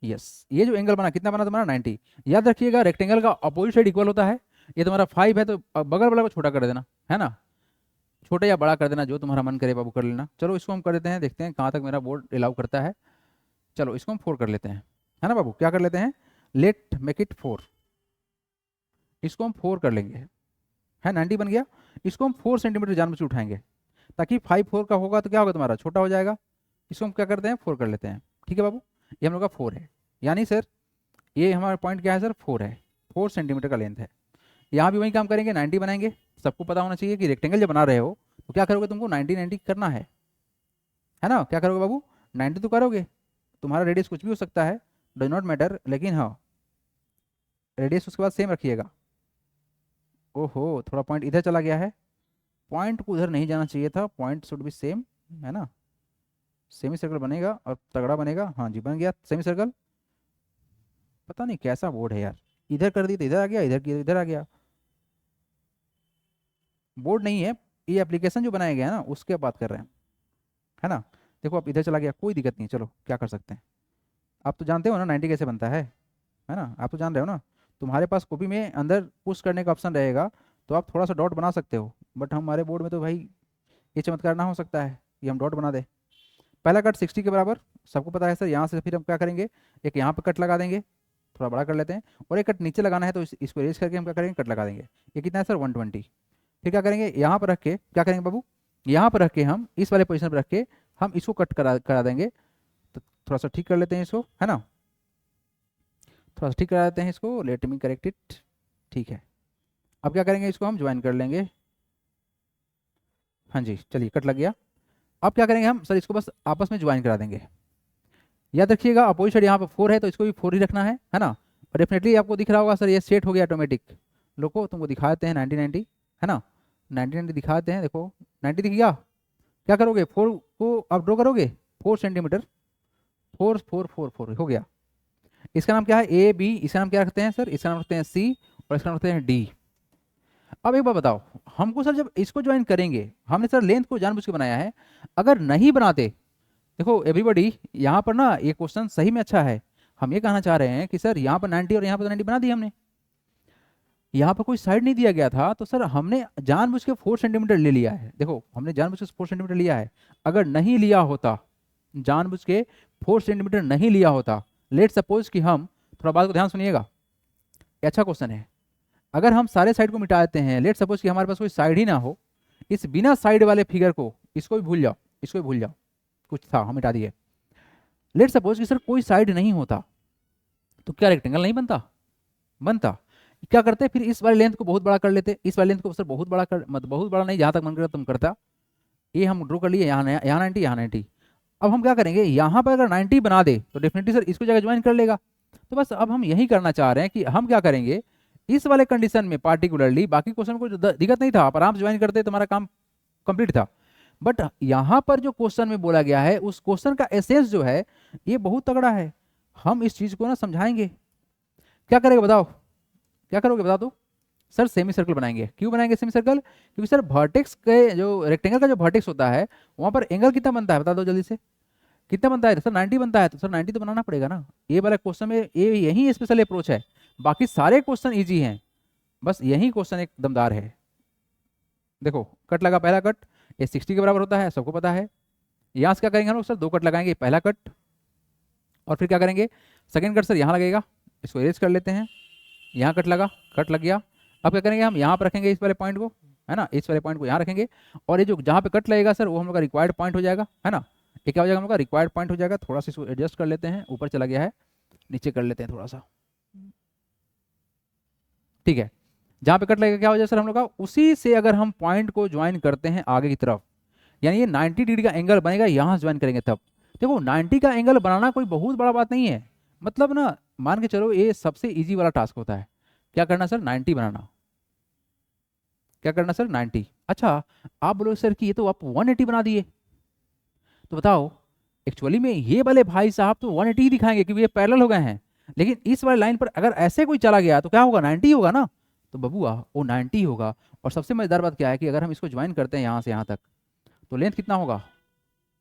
यस। ये जो एंगल बना कितना बना तुम्हारा 90। याद रखिएगा रेक्टेंगल का अपोजिट साइड इक्वल होता है, ये तुम्हारा 5 है तो बगल वाला को छोटा कर देना, है ना, छोटा या बड़ा कर देना, जो तुम्हारा मन करे बाबू कर लेना। चलो इसको हम कर देते हैं, देखते हैं कहाँ तक मेरा बोर्ड अलाउ करता है। चलो इसको हम 4 कर लेते हैं, है ना बाबू, क्या कर लेते हैं, लेट मेक इट 4, इसको हम 4 कर लेंगे, है 90 बन गया। इसको हम 4 सेंटीमीटर जानबूझ के उठाएंगे ताकि 5 4 का होगा तो क्या होगा तुम्हारा छोटा हो जाएगा, इसको हम क्या करते हैं 4 कर लेते हैं, ठीक है बाबू। ये हम लोग का 4 है, यानी सर ये हमारा पॉइंट क्या है सर 4 है, 4 सेंटीमीटर का लेंथ है। यहाँ भी वही काम करेंगे, 90 बनाएंगे। सबको पता होना चाहिए कि रेक्टेंगल जब बना रहे हो तो क्या करोगे, तुमको 90-90 करना है ना, क्या करोगे बाबू 90 तो करोगे, तुम्हारा रेडियस कुछ भी हो सकता है, डज नॉट मैटर, लेकिन हाँ रेडियस उसके बाद सेम रखिएगा। ओहो थोड़ा पॉइंट इधर चला गया है, पॉइंट को उधर नहीं जाना चाहिए था, पॉइंट शुड बी सेम, है ना। सेमी सर्कल बनेगा और तगड़ा बनेगा, हाँ जी बन गया सेमी सर्कल। पता नहीं कैसा बोर्ड है यार, इधर कर दी तो इधर आ गया, इधर की इधर आ गया। बोर्ड नहीं है, ये एप्लीकेशन जो बनाया गया है ना उसके बात कर रहे हैं, है ना। देखो अब इधर चला गया, कोई दिक्कत नहीं, चलो क्या कर सकते हैं। आप तो जानते हो ना 90 कैसे बनता है ना, आप तो जान रहे हो ना। तुम्हारे पास कॉपी में अंदर पुश करने का ऑप्शन रहेगा, तो आप थोड़ा सा डॉट बना सकते हो, बट हमारे बोर्ड में तो भाई ये चमत्कार ना हो सकता है कि हम डॉट बना दें। पहला कट 60 के बराबर, सबको पता है सर। यहाँ से फिर हम क्या करेंगे, एक यहाँ पे कट लगा देंगे, थोड़ा बड़ा कर लेते हैं, और एक कट नीचे लगाना है तो इसको रेज करके हम क्या करेंगे, कट लगा देंगे। ये कितना है सर, 120। फिर क्या करेंगे, यहाँ पर रख के क्या करेंगे बाबू, यहाँ पर रख के हम इस वाले पोजीशन पर रख के हम इसको कट करा देंगे। तो थोड़ा सा ठीक कर लेते हैं इसको, है ना, थोड़ा सा ठीक करा देते हैं इसको, लेट मी करेक्ट इट। ठीक है, अब क्या करेंगे, इसको हम ज्वाइन कर लेंगे। हाँ जी, चलिए कट लग गया। अब क्या करेंगे हम सर, इसको बस आपस में ज्वाइन करा देंगे। याद रखिएगा अपोजिट साइड यहाँ पर 4 है तो इसको भी 4 ही रखना है ना। और डेफिनेटली आपको दिख रहा होगा सर ये सेट हो गया ऑटोमेटिक। लोगों तुमको दिखाते हैं 90 है ना, 90 दिखाते हैं, देखो 90 दिख गया। क्या करोगे, 4 को आप ड्रॉ करोगे, 4 सेंटीमीटर, 4 4 4 4 हो गया। इसका नाम क्या है, ए बी, इसका नाम क्या रखते हैं सर, इसका नाम रखते हैं सी, और इसका नाम रखते हैं डी। अब एक बार बताओ, हमको सर जब इसको ज्वाइन करेंगे, हमने सर लेंथ को जानबूझ के बनाया है, अगर नहीं बनाते, देखो एवरीबॉडी यहाँ पर ना ये क्वेश्चन सही में अच्छा है। हम ये कहना चाह रहे हैं कि सर यहाँ पर 90 और यहाँ पर 90 बना दी हमने, यहाँ पर कोई साइड नहीं दिया गया था, तो सर हमने जानबूझ के 4 सेंटीमीटर ले लिया है। देखो हमने जानबूझ के 4 सेंटीमीटर लिया है, अगर नहीं लिया होता, जानबूझ के 4 सेंटीमीटर नहीं लिया होता, लेट सपोज कि हम, थोड़ा बात को ध्यान सुनिएगा, ये अच्छा क्वेश्चन है। अगर हम सारे साइड को मिटा देते हैं, लेट सपोज कि हमारे पास कोई साइड ही ना हो, इस बिना साइड वाले फिगर को, इसको भी भूल जाओ, इसको भी भूल जाओ, कुछ था हम मिटा दिए। लेट सपोज कि सर कोई साइड नहीं होता, तो क्या रेक्टेंगल नहीं बनता, बनता। क्या करते, फिर इस वाले लेंथ को बहुत बड़ा कर लेते, इस वाले लेंथ को सर बहुत बड़ा कर, मत बहुत बड़ा नहीं, जहां तक मन करता तुम करता। ये हम ड्रॉ कर लिए, यहाँ यहाँ 90, यहाँ 90। अब हम क्या करेंगे, यहाँ पर अगर 90 बना दे तो डेफिनेटली सर इसको जगह ज्वाइन कर लेगा। तो बस अब हम यही करना चाह रहे हैं कि हम क्या करेंगे, इस वाले कंडीशन में पार्टिकुलरली, बाकी क्वेश्चन को दिक्कत नहीं था, आप आराम से ज्वाइन करते तो हमारा काम कंप्लीट था। बट यहाँ पर जो क्वेश्चन में बोला गया है, उस क्वेश्चन का एसेंस जो है ये बहुत तगड़ा है। हम इस चीज को ना समझाएंगे। क्या करेगा बताओ, क्या करोगे बता दो। सर सेमी सर्कल बनाएंगे। क्यों बनाएंगे सेमी सर्कल, क्योंकि सर वर्टेक्स के जो रेक्टेंगल का जो वर्टेक्स होता है वहां पर एंगल कितना बनता है बता दो जल्दी से, कितना बनता है सर, 90 बनता है। तो सर 90 तो बनाना पड़ेगा ना। ये वाला क्वेश्चन में ये यही स्पेशल अप्रोच है, बाकी सारे क्वेश्चन इजी हैं, बस यही क्वेश्चन एक दमदार है। देखो कट लगा, पहला कट, ये 60 के बराबर होता है, सबको पता है। यहाँ से क्या करेंगे हम लोग सर, 2 कट लगाएंगे, पहला कट, और फिर क्या करेंगे, सेकेंड कट सर यहाँ लगेगा, इसको इरेज कर लेते हैं। यहाँ कट लगा, कट लग गया। अब क्या करेंगे, हम यहाँ पर रखेंगे इस वाले पॉइंट को, है ना, इस वाले पॉइंट को यहाँ रखेंगे, और ये जो जहाँ पे कट लगेगा सर वो हम लोग का रिक्वायर्ड पॉइंट हो जाएगा, है ना। ये क्या हो जाएगा हम लोग का रिक्वायर्ड पॉइंट हो जाएगा। थोड़ा सा इसको एडजस्ट कर लेते हैं, ऊपर चला गया है, नीचे कर लेते हैं थोड़ा सा, ठीक है। जहाँ पे कट लगेगा क्या हो जाएगा सर हम लोग का, उसी से अगर हम पॉइंट को ज्वाइन करते हैं आगे की तरफ, यानी ये 90 डिग्री का एंगल बनेगा, यहाँ से ज्वाइन करेंगे तब। देखो 90 का एंगल बनाना कोई बहुत बड़ा बात नहीं है, मतलब ना मान के चलो ये सबसे इजी वाला टास्क होता है। क्या करना सर, 90 बनाना। क्या करना सर, 90। अच्छा आप बोलोगे सर कि ये तो आप 180 बना दिए, तो बताओ एक्चुअली में ये वाले भाई साहब तो 180 ही दिखाएंगे क्योंकि ये पैरेलल हो गए हैं, लेकिन इस वाले लाइन पर अगर ऐसे कोई चला गया तो क्या होगा, 90 होगा ना। तो बबुआ वो 90 होगा। और सबसे मजेदार बात क्या है कि अगर हम इसको ज्वाइन करते हैं यहाँ से यहाँ तक, तो लेंथ कितना होगा,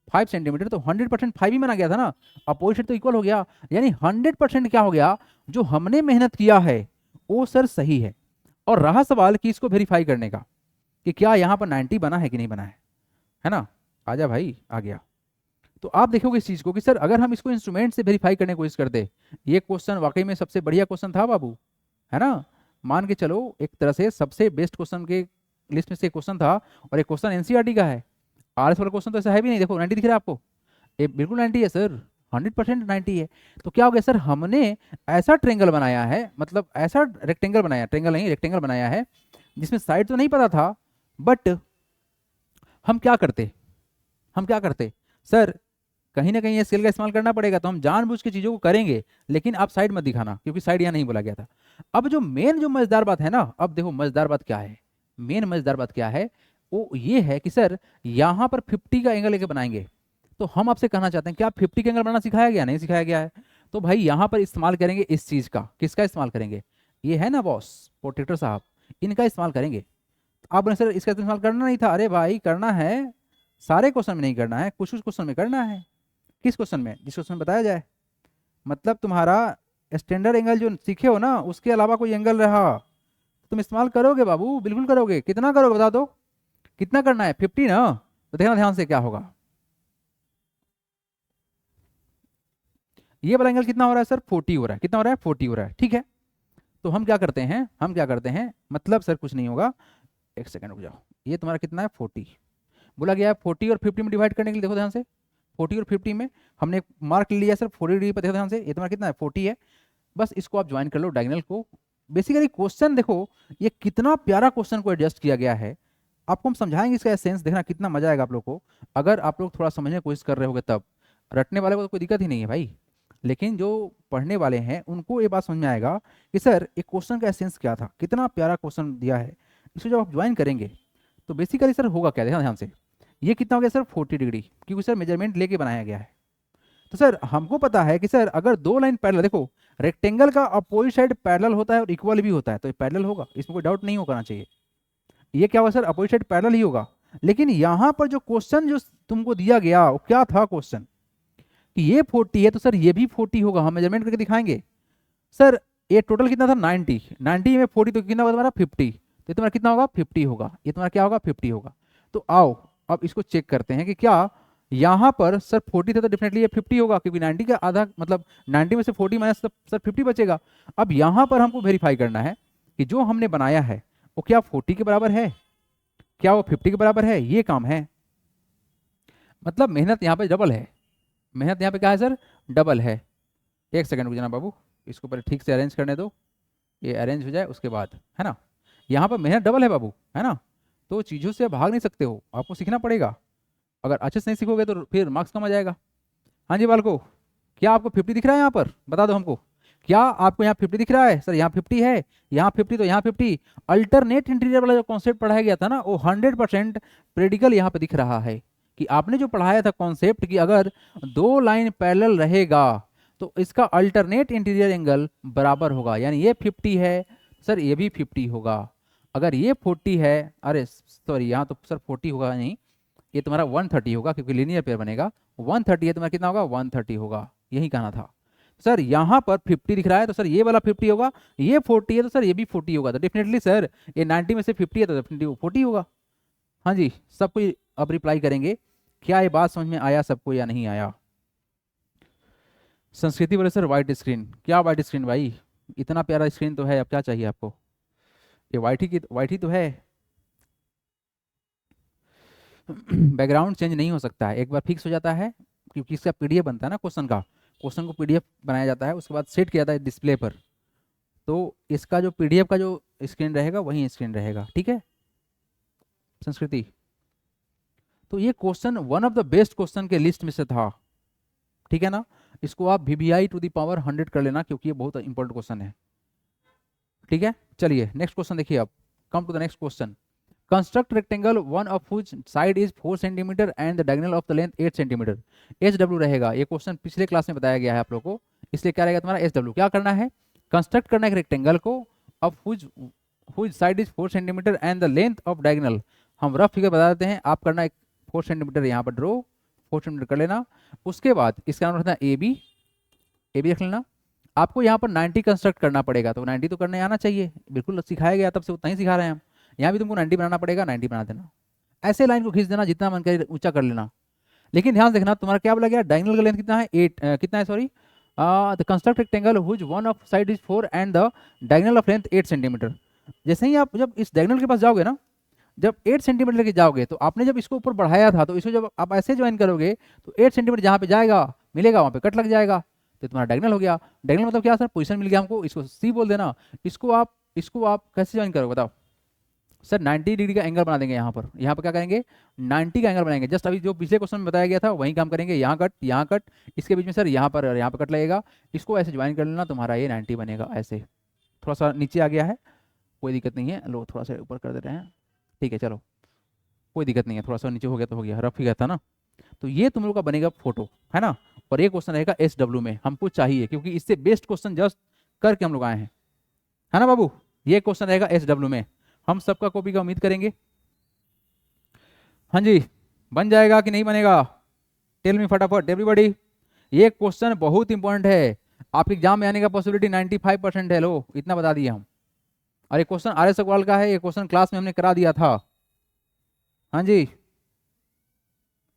5 सेंटीमीटर। तो 100% 5 ही माना गया था ना, अपोजिट तो इक्वल हो गया, यानी 100% क्या हो गया, जो हमने मेहनत किया है वो सर सही है। और रहा सवाल कि इसको वेरीफाई करने का कि क्या यहाँ पर 90 बना है कि नहीं बना है ना। आजा भाई, आ गया। तो आप देखोगे इस चीज को कि सर अगर हम इसको इंस्ट्रूमेंट से वेरीफाई करने की कोशिश करते, ये क्वेश्चन वाकई में सबसे बढ़िया क्वेश्चन था बाबू, है ना। मान के चलो एक तरह से सबसे बेस्ट क्वेश्चन के लिस्ट में से क्वेश्चन था, और एक क्वेश्चन एनसीईआरटी का है। आरएस वाला क्वेश्चन तो ऐसा है भी नहीं, देखो 90 दिख रहा है आपको, ये बिल्कुल 90 है सर, 100% 90 है। तो क्या हो गया सर, हमने ऐसा ट्रेंगल बनाया है, मतलब ऐसा रेक्टेंगल बनाया, ट्रेंगल नहीं रेक्टेंगल बनाया है, जिसमें साइड तो नहीं पता था, बट हम क्या करते, हम क्या करते सर, कहीं ना कहीं ये स्केल का इस्तेमाल करना पड़ेगा, तो हम जानबूझ के चीजों को करेंगे, लेकिन आप साइड मत दिखाना क्योंकि साइड यहाँ नहीं बोला गया था। अब जो मेन जो मजेदार बात है ना, अब देखो मजेदार बात क्या है, मेन मजेदार बात क्या है, वो ये है कि सर यहाँ पर 50 का एंगल लेके बनाएंगे। तो हम आपसे कहना चाहते हैं, क्या 50 का एंगल बनाना सिखाया गया, नहीं सिखाया गया है। तो भाई यहाँ पर इस्तेमाल करेंगे इस चीज का, किसका इस्तेमाल करेंगे, ये है ना बॉस प्रोटेक्टर साहब, इनका इस्तेमाल करेंगे। आप बोले सर इसका इस्तेमाल करना नहीं था, अरे भाई करना है, सारे क्वेश्चन में नहीं करना है, कुछ कुछ क्वेश्चन में करना है। किस क्वेश्चन में? जिस क्वेश्चन में बताया जाए। मतलब तुम्हारा स्टैंडर्ड एंगल जो सीखे हो ना, उसके अलावा कोई एंगल रहा तुम इस्तेमाल करोगे बाबू, बिल्कुल करोगे। कितना करोगे बता दो, कितना करना है? 50 ना? तो देखना ध्यान से क्या होगा। ये वाला एंगल कितना हो रहा है सर? 40 हो रहा है। कितना हो रहा है? 40 हो रहा है। ठीक है, तो हम क्या करते हैं, हम क्या करते हैं, मतलब सर कुछ नहीं होगा, एक सेकंड रुक जाओ। ये तुम्हारा कितना है? 40 बोला गया है। 40 और 50 में डिवाइड करने के लिए देखो ध्यान से, 40 और 50 में हमने मार्क लिया सर 40 डिग्री पर। देखो ध्यान से, ये तुम्हारा कितना है? 40 है। बस इसको आप ज्वाइन कर लो डायगोनल को। बेसिकली क्वेश्चन देखो, ये कितना प्यारा क्वेश्चन को एडजस्ट किया गया है। आपको हम समझाएंगे इसका एसेंस, देखना कितना मजा आएगा आप लोग को, अगर आप लोग थोड़ा समझने की कोशिश कर रहे होगे तब। रटने वाले को तो कोई दिक्कत ही नहीं है भाई, लेकिन जो पढ़ने वाले हैं उनको ये बात समझ में आएगा कि सर एक क्वेश्चन का एसेंस क्या था, कितना प्यारा क्वेश्चन दिया है। इसको जब आप ज्वाइन करेंगे तो बेसिकली सर होगा क्या, देखना ध्यान से। ये कितना हो गया सर? 40 डिग्री, क्योंकि सर मेजरमेंट लेके बनाया गया है। तो सर हमको पता है कि सर अगर दो लाइन पैरेलल, देखो रेक्टेंगल का अपोजिट साइड पैरेलल होता है और इक्वल भी होता है, तो ये पैरेलल होगा, इसमें कोई डाउट नहीं होना चाहिए। ये क्या होगा सर? अपोजिट साइड पैरेलल ही होगा। लेकिन यहाँ पर जो क्वेश्चन जो तुमको दिया गया वो क्या था क्वेश्चन, कि ये 40 है तो सर ये भी 40 होगा। हम मेजरमेंट करके दिखाएंगे। सर ये टोटल कितना था? 90, 90 में 40 तो कितना होगा तुम्हारा? 50। तो ये तुम्हारा कितना होगा? 50 होगा। ये तुम्हारा क्या होगा? 50 होगा। तो आओ अब इसको चेक करते हैं कि क्या यहाँ पर सर 40 थे तो डेफिनेटली ये 50 होगा, क्योंकि 90 का आधा मतलब 90 में से 40 माइनस सर 50 बचेगा। अब यहाँ पर हमको वेरीफाई करना है कि जो हमने बनाया है वो क्या 40 के बराबर है, क्या वो 50 के बराबर है। ये काम है, मतलब मेहनत यहाँ पे डबल है। मेहनत यहाँ पे क्या है सर? डबल है। एक सेकंड रुक जाना बाबू, इसको पहले ठीक से अरेंज करने दो, ये अरेंज हो जाए उसके बाद, है ना। यहाँ पर मेहनत डबल है बाबू, है ना। तो चीज़ों से भाग नहीं सकते हो, आपको सीखना पड़ेगा। अगर अच्छे से नहीं सीखोगे तो फिर मार्क्स कम आ जाएगा। हाँ जी बालको, क्या आपको 50 दिख रहा है यहाँ पर? बता दो हमको, क्या आपको यहाँ 50 दिख रहा है? सर यहाँ 50 है, यहाँ 50 तो यहाँ 50। अल्टरनेट इंटीरियर वाला जो कॉन्सेप्ट पढ़ाया गया था ना, वो 100% प्रेडिकल यहाँ पे दिख रहा है। कि आपने जो पढ़ाया था कॉन्सेप्ट कि अगर दो लाइन पैरेलल रहेगा तो इसका अल्टरनेट इंटीरियर एंगल बराबर होगा, यानी ये 50 है सर ये भी 50 होगा। अगर ये 40 है, अरे सॉरी यहाँ तो सर 40 होगा नहीं, ये तुम्हारा 130 होगा, क्योंकि लीनियर पेयर बनेगा। 130 है तुम्हारा कितना होगा? 130 होगा, यही कहना था। सर यहाँ पर 50 दिख रहा है तो सर ये वाला 50 होगा, ये 40 है तो सर ये भी 40 होगा। तो डेफिनेटली सर ये 90 में से 50 है तो डेफिनेटली 40 होगा। हाँ जी, सब कोई अब रिप्लाई करेंगे। क्या ये बात समझ में आया सबको या नहीं आया? संस्कृति बोले सर वाइट स्क्रीन। क्या वाइट स्क्रीन भाई, इतना प्यारा स्क्रीन तो है, अब क्या चाहिए आपको? ये वाइट ही तो है। बैकग्राउंड चेंज नहीं हो सकता है, एक बार फिक्स हो जाता है, क्योंकि इसका पीडीएफ बनता है ना क्वेश्चन का, क्वेश्चन को पीडीएफ बनाया जाता है, उसके बाद सेट किया जाता है डिस्प्ले पर। तो इसका जो पीडीएफ का जो स्क्रीन रहेगा वही स्क्रीन रहेगा। ठीक है संस्कृति, तो ये question one of the best question के लिस्ट में से था। ठीक है ना, इसको आप वीवीआई टू द पावर 100 कर लेना, क्योंकि ये बहुत इंपॉर्टेंट क्वेश्चन है। ठीक है, चलिए नेक्स्ट क्वेश्चन देखिए। अब come to the next question. Construct rectangle one of which side is 4 centimetre and the diagonal of the length 8 centimetre. H W रहेगा, ये क्वेश्चन पिछले क्लास में बताया गया है आप लोग को, इसलिए क्या रहेगा तुम्हारा एच डब्ल्यू। क्या करना है? कंस्ट्रक्ट करना है एक रेक्टेंगल को of which side is 4 centimetre and the length of diagonal. हम रफ फिगर बता देते हैं, आप करना एक 4 सेंटीमीटर यहाँ पर ड्रो, 4 सेंटीमीटर कर लेना। उसके बाद इसका नाम रखना ए बी, ए बी रख लेना। आपको यहाँ पर 90 कंस्ट्रक्ट करना पड़ेगा, तो 90 तो करने आना चाहिए, बिल्कुल सिखाया गया तब से उतना ही सिखा रहे हैं हम। यहाँ भी तुमको 90 बनाना पड़ेगा, 90 बना देना। ऐसे लाइन को खींच देना, जितना मन करे ऊंचा कर लेना। लेकिन ध्यान देखना तुम्हारा क्या बोला गया, डायगोनल का लेंथ कितना है? 8 कितना है sorry, the construct rectangle which one of side is 4 and the diagonal of length 8 centimetre. जैसे ही आप जब इस डायगोनल के पास जाओगे ना, जब 8 सेंटीमीटर लेके जाओगे, तो आपने जब इसको ऊपर बढ़ाया था, तो इसको जब आप ऐसे ज्वाइन करोगे तो 8 सेंटीमीटर जहाँ पे जाएगा मिलेगा वहाँ पे कट लग जाएगा, तो तुम्हारा डायगोनल हो गया। डायगोनल मतलब क्या सर? पोजीशन मिल गया हमको, इसको सी बोल देना। इसको आप कैसे ज्वाइन करोगे बताओ? सर 90 डिग्री का एंगल बना देंगे यहाँ पर क्या करेंगे? 90 का एंगल बनाएंगे। जस्ट अभी जो पिछले क्वेश्चन में बताया गया था वही काम करेंगे। यहाँ कट, इसके बीच में सर यहाँ पर और यहाँ पर कट लगेगा, इसको ऐसे ज्वाइन कर लेना, तुम्हारा ये 90 बनेगा। ऐसे थोड़ा सा नीचे आ गया है, कोई दिक्कत नहीं है, लो थोड़ा सा ऊपर कर देते हैं। ठीक है चलो, कोई दिक्कत नहीं है, थोड़ा सा नीचे हो गया तो हो गया, रफ ही गया था ना। तो ये तुम लोग का बनेगा फोटो, है ना। और ये क्वेश्चन रहेगा एस डब्ल्यू में, हमको चाहिए, क्योंकि इससे बेस्ट क्वेश्चन जस्ट करके हम लोग आए हैं। है ना बाबू। ये क्वेश्चन रहेगा SW में, हम सबका कॉपी का उम्मीद करेंगे। हाँ जी, बन जाएगा कि नहीं बनेगा, टेल मी फटाफट एवरीबॉडी। ये क्वेश्चन बहुत इंपॉर्टेंट है, आपके एग्जाम में आने का पॉसिबिलिटी 95% है, लो इतना बता दिए हम। और ये क्वेश्चन RS अग्रवाल का है, ये क्वेश्चन क्लास में हमने करा दिया था। हाँ जी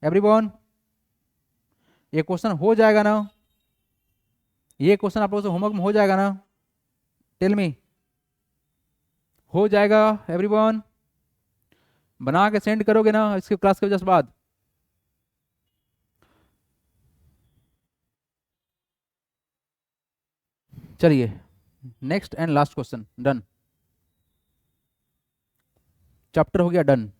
एवरीवन, ये क्वेश्चन हो जाएगा ना, ये क्वेश्चन आप लोगों से होमवर्क में हो जाएगा ना, टेल मी, हो जाएगा एवरीवन, बना के सेंड करोगे ना इसके क्लास के जस्ट बाद। चलिए next and last question, done, chapter हो गया डन।